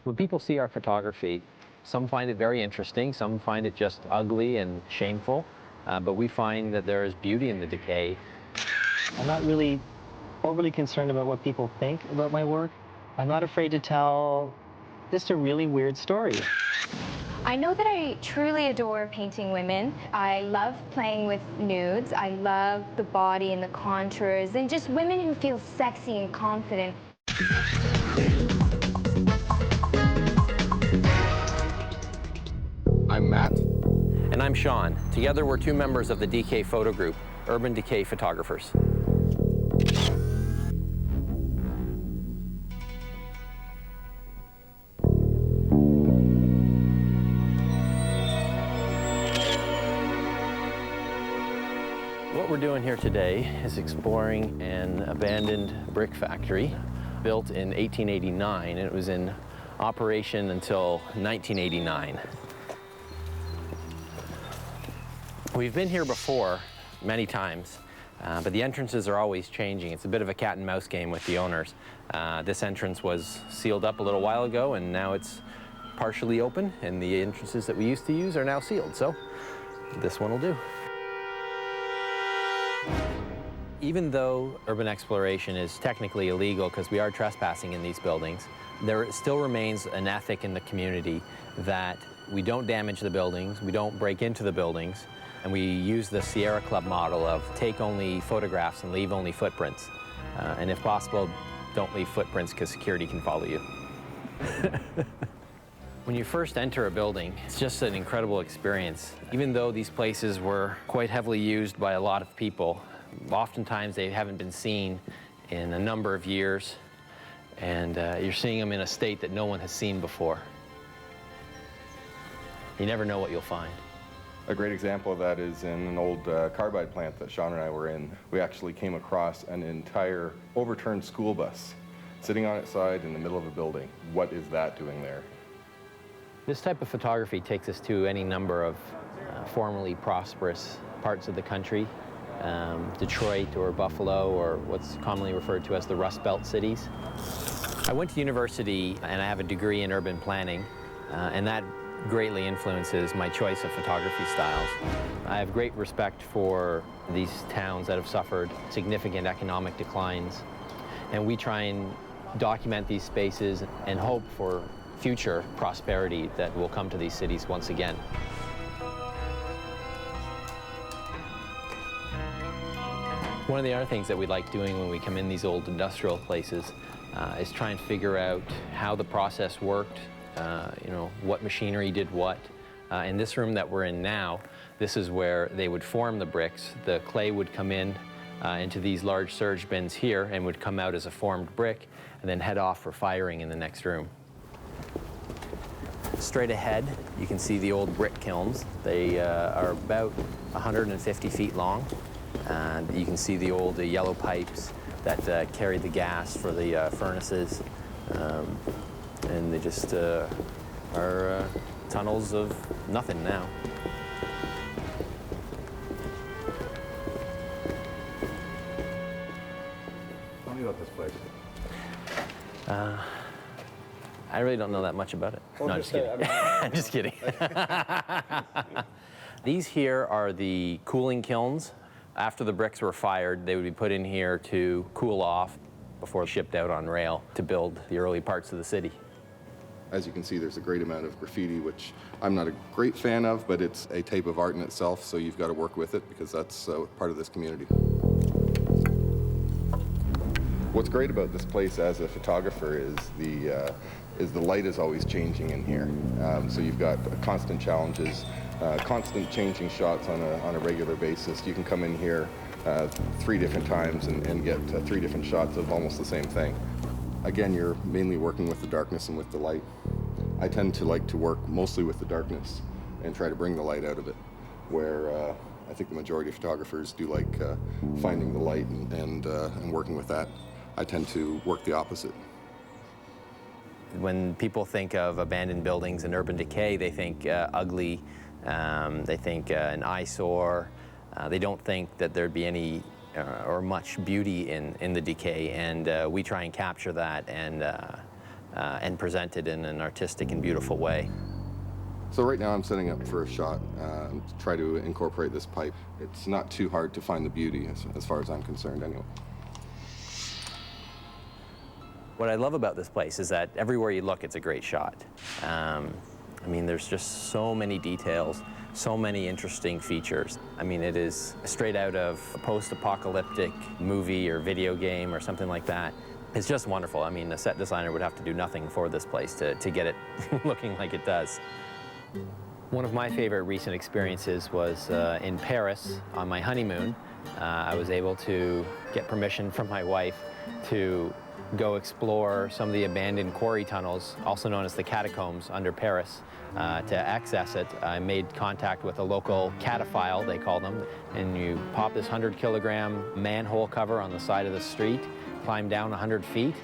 When people see our photography, some find it very interesting, some find it just ugly and shameful, but we find that there is beauty in the decay. I'm not really overly concerned about what people think about my work. I'm not afraid to tell just a really weird story. I know that I truly adore painting women. I love playing with nudes. I love the body and the contours and just women who feel sexy and confident. I'm Matt. And I'm Sean. Together we're two members of the Decay photo group, Urban Decay Photographers. What we're doing here today is exploring an abandoned brick factory built in 1889, and it was in operation until 1989. We've been here before many times, but the entrances are always changing. It's a bit of a cat and mouse game with the owners. This entrance was sealed up a little while ago, and now it's partially open, and the entrances that we used to use are now sealed, so this one will do. Even though urban exploration is technically illegal because we are trespassing in these buildings, there still remains an ethic in the community that we don't damage the buildings, we don't break into the buildings, and we use the Sierra Club model of take only photographs and leave only footprints. And if possible, don't leave footprints because security can follow you. When you first enter a building, it's just an incredible experience. Even though these places were quite heavily used by a lot of people, oftentimes they haven't been seen in a number of years, and you're seeing them in a state that no one has seen before. You never know what you'll find. A great example of that is in an old carbide plant that Sean and I were in. We actually came across an entire overturned school bus sitting on its side in the middle of a building. What is that doing there? This type of photography takes us to any number of formerly prosperous parts of the country. Detroit or Buffalo, or what's commonly referred to as the Rust Belt cities. I went to university and I have a degree in urban planning, and that greatly influences my choice of photography styles. I have great respect for these towns that have suffered significant economic declines, and we try and document these spaces and hope for future prosperity that will come to these cities once again. One of the other things that we like doing when we come in these old industrial places is try and figure out how the process worked, you know, what machinery did what. In this room that we're in now, this is where they would form the bricks. The clay would come in into these large surge bins here and would come out as a formed brick and then head off for firing in the next room. Straight ahead, you can see the old brick kilns. They are about 150 feet long. And you can see the old yellow pipes that carry the gas for the furnaces. And they just are tunnels of nothing now. Tell me about this place. I really don't know that much about it. No, I'm just kidding. I'm just kidding. These here are the cooling kilns. After the bricks were fired, they would be put in here to cool off before shipped out on rail to build the early parts of the city. As you can see, there's a great amount of graffiti, which I'm not a great fan of, but it's a type of art in itself, so you've got to work with it because that's part of this community. What's great about this place as a photographer is the light is always changing in here. So you've got constant challenges. Constant changing shots on a regular basis. You can come in here 3 different times and get 3 different shots of almost the same thing. Again, you're mainly working with the darkness and with the light. I tend to like to work mostly with the darkness and try to bring the light out of it, where I think the majority of photographers do like finding the light and working with that. I tend to work the opposite. When people think of abandoned buildings and urban decay, they think ugly. They think an eyesore. They don't think that there'd be any or much beauty in the decay, and we try and capture that and and presented in an artistic and beautiful way. So right now I'm setting up for a shot to try to incorporate this pipe. It's not too hard to find the beauty as far as I'm concerned anyway. What I love about this place is that everywhere you look, it's a great shot. I mean, there's just so many details, so many interesting features. I mean, it is straight out of a post-apocalyptic movie or video game or something like that. It's just wonderful. I mean, a set designer would have to do nothing for this place to get it looking like it does. One of my favorite recent experiences was in Paris on my honeymoon. I was able to get permission from my wife to go explore some of the abandoned quarry tunnels, also known as the catacombs under Paris. To access it, I made contact with a local cataphile, they call them, and you pop this 100-kilogram manhole cover on the side of the street, climb down 100 feet.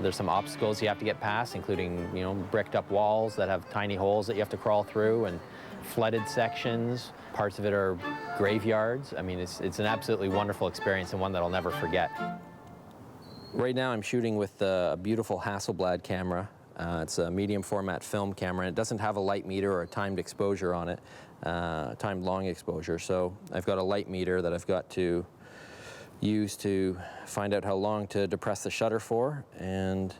There's some obstacles you have to get past, including, you know, bricked up walls that have tiny holes that you have to crawl through, and flooded sections. Parts of it are graveyards. I mean, it's an absolutely wonderful experience and one that I'll never forget. Right now I'm shooting with a beautiful Hasselblad camera. It's a medium format film camera, and it doesn't have a light meter or a timed exposure on it, timed long exposure. So I've got a light meter that I've got to use to find out how long to depress the shutter for, and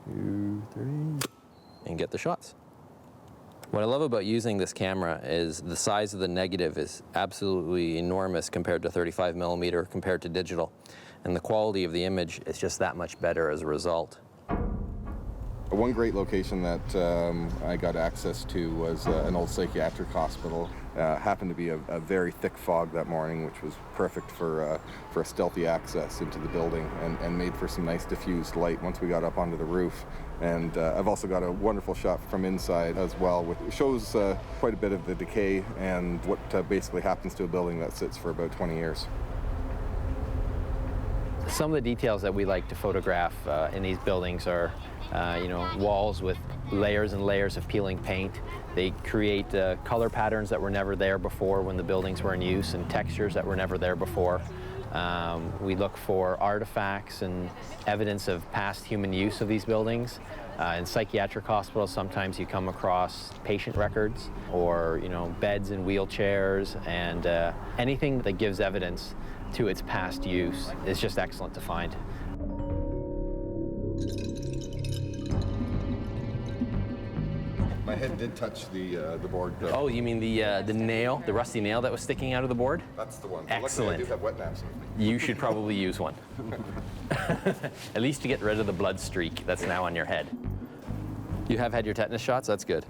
2, 3, and get the shots. What I love about using this camera is the size of the negative is absolutely enormous compared to 35mm, compared to digital. And the quality of the image is just that much better as a result. One great location that I got access to was an old psychiatric hospital. Happened to be a very thick fog that morning, which was perfect for a stealthy access into the building, and made for some nice diffused light once we got up onto the roof. And I've also got a wonderful shot from inside as well, which shows quite a bit of the decay and what basically happens to a building that sits for about 20 years. Some of the details that we like to photograph in these buildings are you know, walls with layers and layers of peeling paint. They create color patterns that were never there before when the buildings were in use, and textures that were never there before. We look for artifacts and evidence of past human use of these buildings. In psychiatric hospitals, sometimes you come across patient records or, you know, beds and wheelchairs, and anything that gives evidence to its past use is just excellent to find. My head did touch the board, though. Oh, you mean the nail, the rusty nail that was sticking out of the board? That's the one. Excellent. Luckily, I do have wet naps with me. You should probably use one. At least to get rid of the blood streak that's now on your head. You have had your tetanus shots? That's good.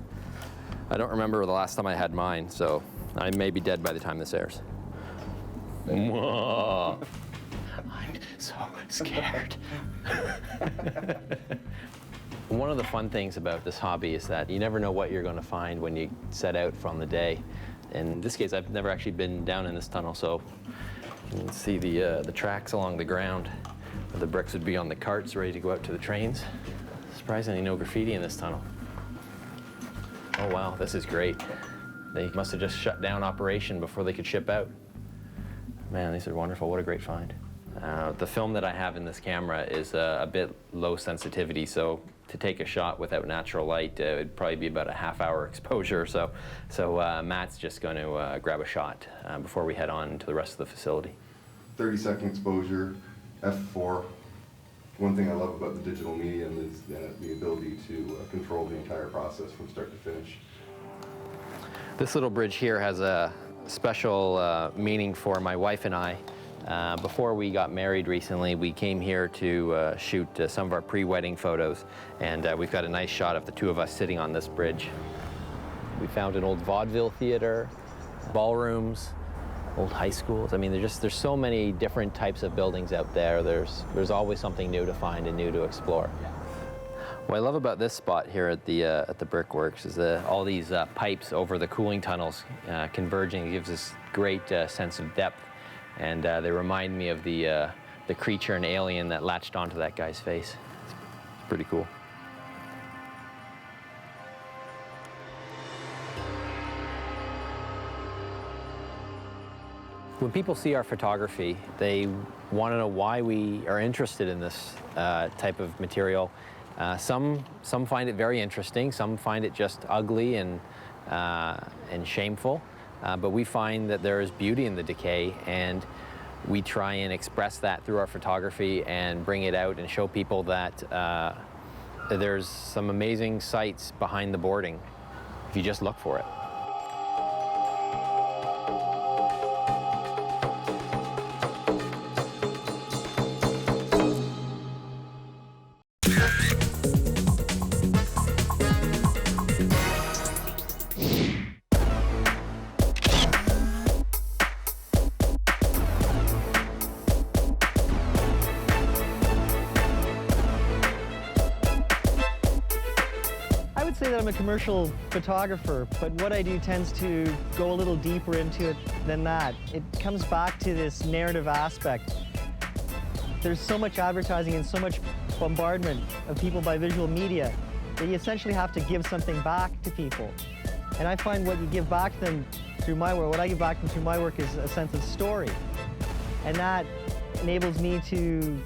I don't remember the last time I had mine, so I may be dead by the time this airs. I'm so scared. One of the fun things about this hobby is that you never know what you're going to find when you set out from the day. In this case, I've never actually been down in this tunnel, so you can see the tracks along the ground. The bricks would be on the carts ready to go out to the trains. Surprisingly, no graffiti in this tunnel. Oh wow, this is great. They must have just shut down operation before they could ship out. Man, these are wonderful. What a great find. The film that I have in this camera is a bit low sensitivity, so to take a shot without natural light, it would probably be about a half-hour exposure. So Matt's just going to grab a shot before we head on to the rest of the facility. 30-second exposure, f4. One thing I love about the digital medium is the ability to control the entire process from start to finish. This little bridge here has a special meaning for my wife and I. Before we got married recently, we came here to shoot some of our pre-wedding photos, and we've got a nice shot of the two of us sitting on this bridge. We found an old vaudeville theater, ballrooms, old high schools. I mean, there's so many different types of buildings out there. There's always something new to find and new to explore. What I love about this spot here at the brickworks is all these pipes over the cooling tunnels converging. It gives this great sense of depth. And they remind me of the creature and alien that latched onto that guy's face. It's pretty cool. When people see our photography, they want to know why we are interested in this type of material. Some find it very interesting, some find it just ugly and shameful, but we find that there is beauty in the decay, and we try and express that through our photography and bring it out and show people that there's some amazing sights behind the boarding if you just look for it. Say that I'm a commercial photographer, but what I do tends to go a little deeper into it than that. It comes back to this narrative aspect. There's so much advertising and so much bombardment of people by visual media that you essentially have to give something back to people. And I find what you give back to them through my work, what I give back to them through my work is a sense of story. And that enables me to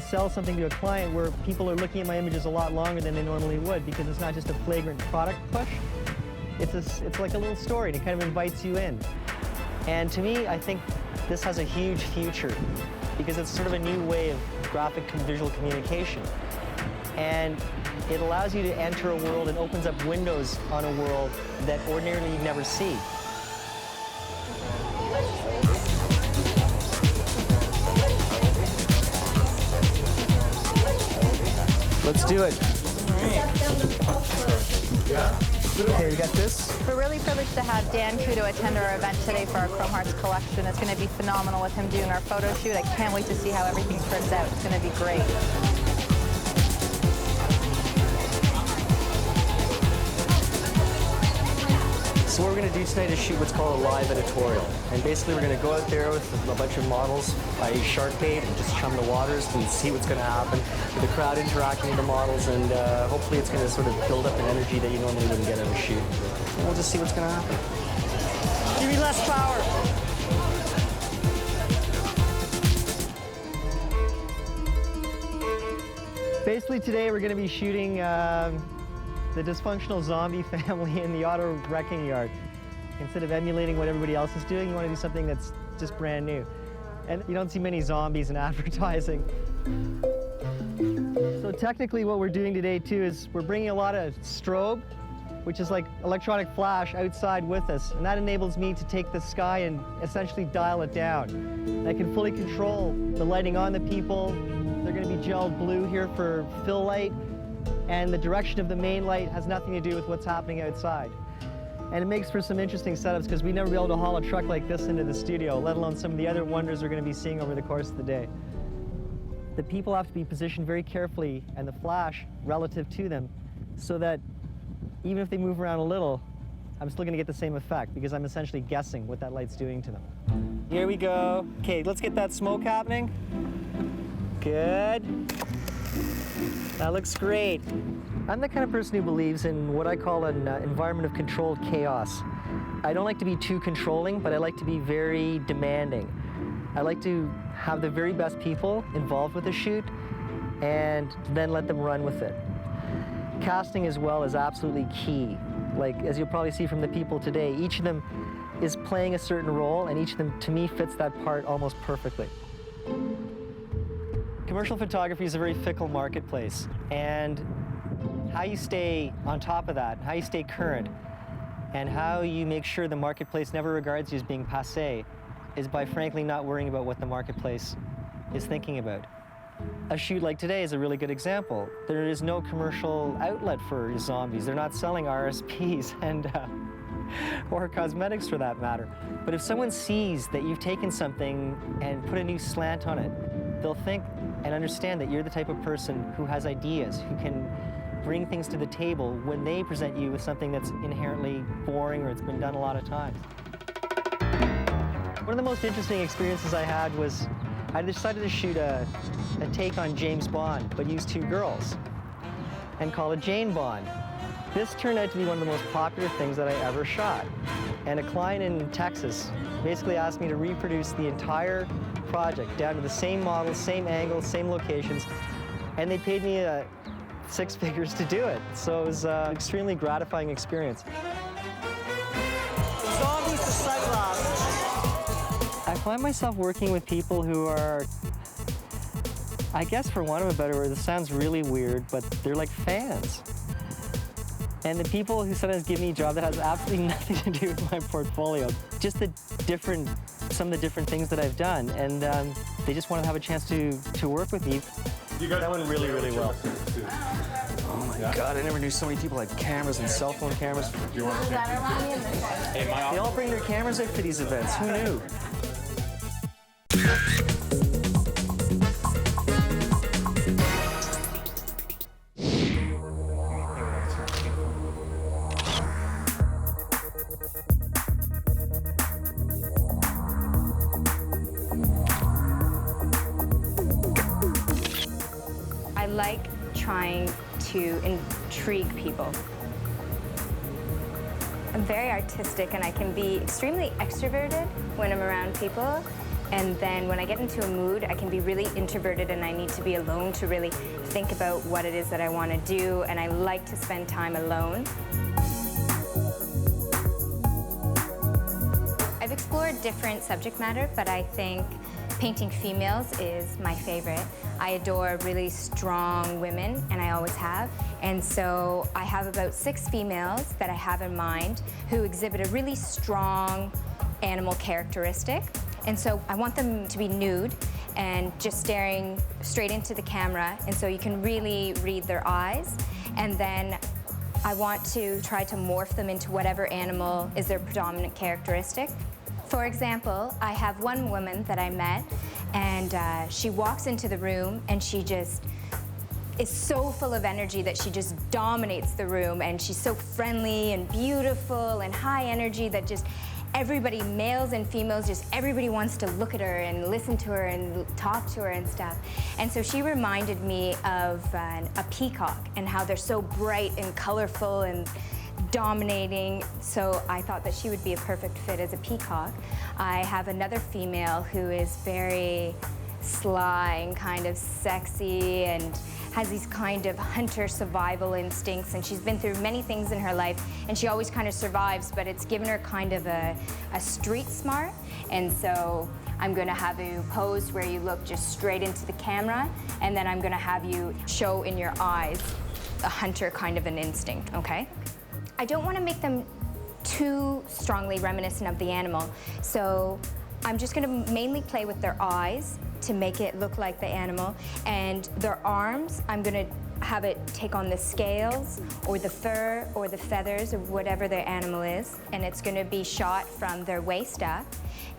sell something to a client where people are looking at my images a lot longer than they normally would, because it's not just a flagrant product push. It's like a little story, and it kind of invites you in. And to me, I think this has a huge future, because it's sort of a new way of graphic and visual communication. And it allows you to enter a world and opens up windows on a world that ordinarily you'd never see. Let's do it. Okay, we got this. We're really privileged to have Dan Couto attend our event today for our Chrome Hearts collection. It's going to be phenomenal with him doing our photo shoot. I can't wait to see how everything turns out. It's going to be great. So what we're going to do tonight is shoot what's called a live editorial. And basically we're going to go out there with a bunch of models by shark bait and just chum the waters and see what's going to happen with the crowd interacting with the models, and hopefully it's going to sort of build up an energy that you normally wouldn't get out of a shoot. And we'll just see what's going to happen. Give me less power. Basically today we're going to be shooting the dysfunctional zombie family in the auto wrecking yard. Instead of emulating what everybody else is doing, you want to do something that's just brand new. And you don't see many zombies in advertising. So technically what we're doing today too is we're bringing a lot of strobe, which is like electronic flash, outside with us. And that enables me to take the sky and essentially dial it down. And I can fully control the lighting on the people. They're going to be gelled blue here for fill light. And the direction of the main light has nothing to do with what's happening outside. And it makes for some interesting setups, because we'd never be able to haul a truck like this into the studio, let alone some of the other wonders we're going to be seeing over the course of the day. The people have to be positioned very carefully, and the flash relative to them, so that even if they move around a little, I'm still going to get the same effect, because I'm essentially guessing what that light's doing to them. Here we go. Okay, let's get that smoke happening. Good. That looks great. I'm the kind of person who believes in what I call an environment of controlled chaos. I don't like to be too controlling, but I like to be very demanding. I like to have the very best people involved with the shoot and then let them run with it. Casting as well is absolutely key. Like, as you'll probably see from the people today, each of them is playing a certain role, and each of them, to me, fits that part almost perfectly. Commercial photography is a very fickle marketplace, and how you stay on top of that, how you stay current, and how you make sure the marketplace never regards you as being passé is by frankly not worrying about what the marketplace is thinking about. A shoot like today is a really good example. There is no commercial outlet for zombies. They're not selling RSPs and or cosmetics for that matter. But if someone sees that you've taken something and put a new slant on it, they'll think and understand that you're the type of person who has ideas, who can bring things to the table when they present you with something that's inherently boring or it's been done a lot of times. One of the most interesting experiences I had was I decided to shoot a take on James Bond, but use two girls and call it Jane Bond. This turned out to be one of the most popular things that I ever shot. And a client in Texas basically asked me to reproduce the entire project, down to the same models, same angles, same locations, and they paid me 6 figures to do it. So it was an extremely gratifying experience. Zombies to Cyclops. I find myself working with people who are, I guess for want of a better word, this sounds really weird, but they're like fans. And the people who sometimes give me a job that has absolutely nothing to do with my portfolio, just some of the different things that I've done, and they just want to have a chance to work with me. That went really, really well. Oh my God, I never knew so many people had cameras and cell phone cameras. They all bring their cameras out for these events, who knew? I like trying to intrigue people. I'm very artistic and I can be extremely extroverted when I'm around people. And then when I get into a mood, I can be really introverted and I need to be alone to really think about what it is that I want to do. And I like to spend time alone. I've explored different subject matter, but I think painting females is my favorite. I adore really strong women, and I always have. And so I have about 6 females that I have in mind who exhibit a really strong animal characteristic. And so I want them to be nude and just staring straight into the camera, and so you can really read their eyes. And then I want to try to morph them into whatever animal is their predominant characteristic. For example, I have one woman that I met, and she walks into the room and she just is so full of energy that she just dominates the room, and she's so friendly and beautiful and high energy that just everybody, males and females, just everybody wants to look at her and listen to her and talk to her and stuff. And so she reminded me of a peacock and how they're so bright and colorful and dominating, so I thought that she would be a perfect fit as a peacock. I have another female who is very sly and kind of sexy and has these kind of hunter survival instincts, and she's been through many things in her life and she always kind of survives, but it's given her kind of a street smart. And so I'm going to have you pose where you look just straight into the camera, and then I'm going to have you show in your eyes a hunter kind of an instinct, okay? I don't want to make them too strongly reminiscent of the animal, so I'm just going to mainly play with their eyes to make it look like the animal, and their arms, I'm going to have it take on the scales or the fur or the feathers of whatever their animal is, and it's going to be shot from their waist up,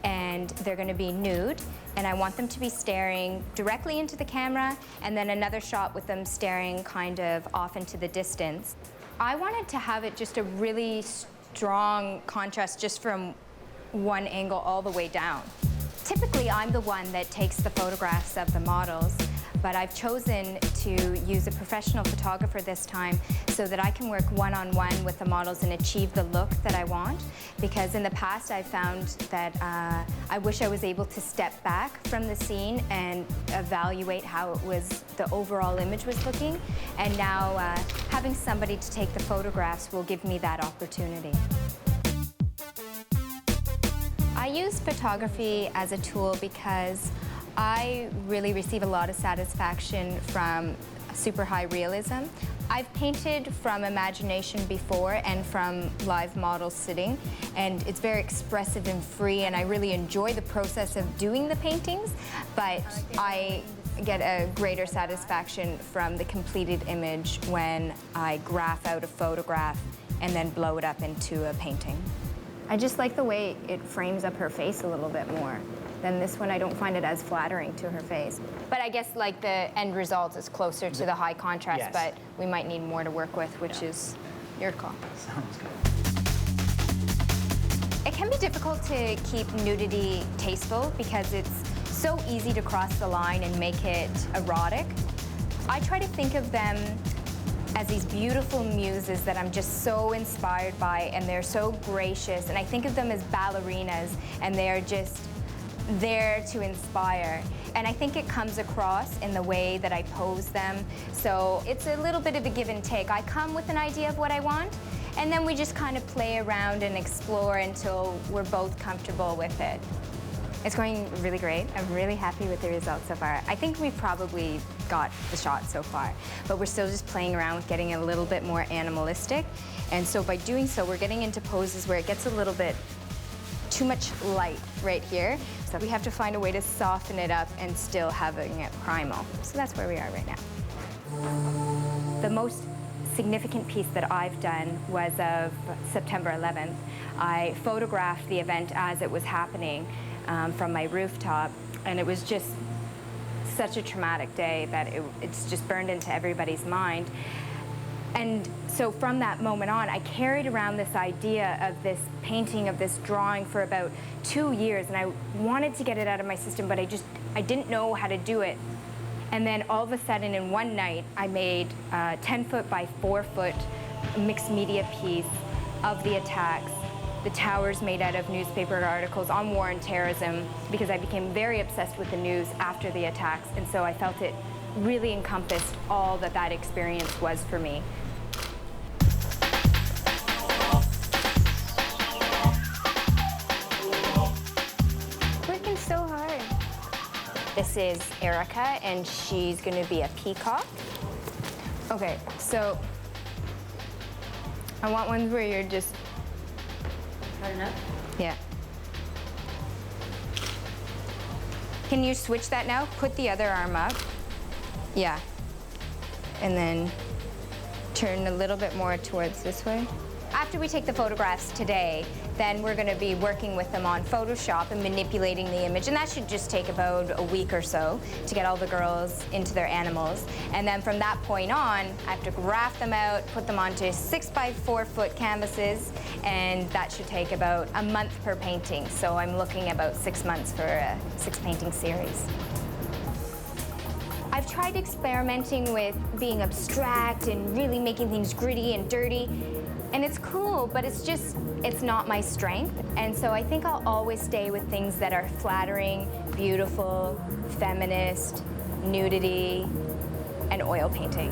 and they're going to be nude, and I want them to be staring directly into the camera, and then another shot with them staring kind of off into the distance. I wanted to have it just a really strong contrast just from one angle all the way down. Typically, I'm the one that takes the photographs of the models, but I've chosen to use a professional photographer this time so that I can work one-on-one with the models and achieve the look that I want. Because in the past, I've found that I wish I was able to step back from the scene and evaluate how it was, the overall image was looking. And now having somebody to take the photographs will give me that opportunity. I use photography as a tool because I really receive a lot of satisfaction from super high realism. I've painted from imagination before and from live models sitting, and it's very expressive and free, and I really enjoy the process of doing the paintings, but I get a greater satisfaction from the completed image when I graph out a photograph and then blow it up into a painting. I just like the way it frames up her face a little bit more. Than this one, I don't find it as flattering to her face. But I guess like the end result is closer to the high contrast, yes. But we might need more to work with, which is your call. Sounds good. It can be difficult to keep nudity tasteful because it's so easy to cross the line and make it erotic. I try to think of them as these beautiful muses that I'm just so inspired by, and they're so gracious, and I think of them as ballerinas, and they're just there to inspire. And I think it comes across in the way that I pose them. So it's a little bit of a give and take. I come with an idea of what I want, and then we just kind of play around and explore until we're both comfortable with it. It's going really great. I'm really happy with the results so far. I think we've probably got the shot so far, but we're still just playing around with getting a little bit more animalistic. And so by doing so, we're getting into poses where it gets a little bit too much light right here. So we have to find a way to soften it up and still having it primal. So that's where we are right now. The most significant piece that I've done was of September 11th. I photographed the event as it was happening from my rooftop, and it was just such a traumatic day that it's just burned into everybody's mind. And so from that moment on, I carried around this idea of this painting, of this drawing for about 2 years, and I wanted to get it out of my system, but I didn't know how to do it. And then all of a sudden in one night, I made a 10-foot by 4-foot mixed media piece of the attacks. The towers made out of newspaper articles on war and terrorism, because I became very obsessed with the news after the attacks, and so I felt it really encompassed all that that experience was for me. Working so hard. This is Erica, and she's going to be a peacock. Okay, so I want ones where you're just... Hard enough? Yeah. Can you switch that now? Put the other arm up. Yeah. And then turn a little bit more towards this way. After we take the photographs today, then we're going to be working with them on Photoshop and manipulating the image, and that should just take about a week or so to get all the girls into their animals. And then from that point on, I have to graph them out, put them onto 6 by 4 foot canvases, and that should take about a month per painting. So I'm looking about 6 months for a 6 painting series. I've tried experimenting with being abstract and really making things gritty and dirty. And it's cool, but it's not my strength. And so I think I'll always stay with things that are flattering, beautiful, feminist, nudity, and oil painting.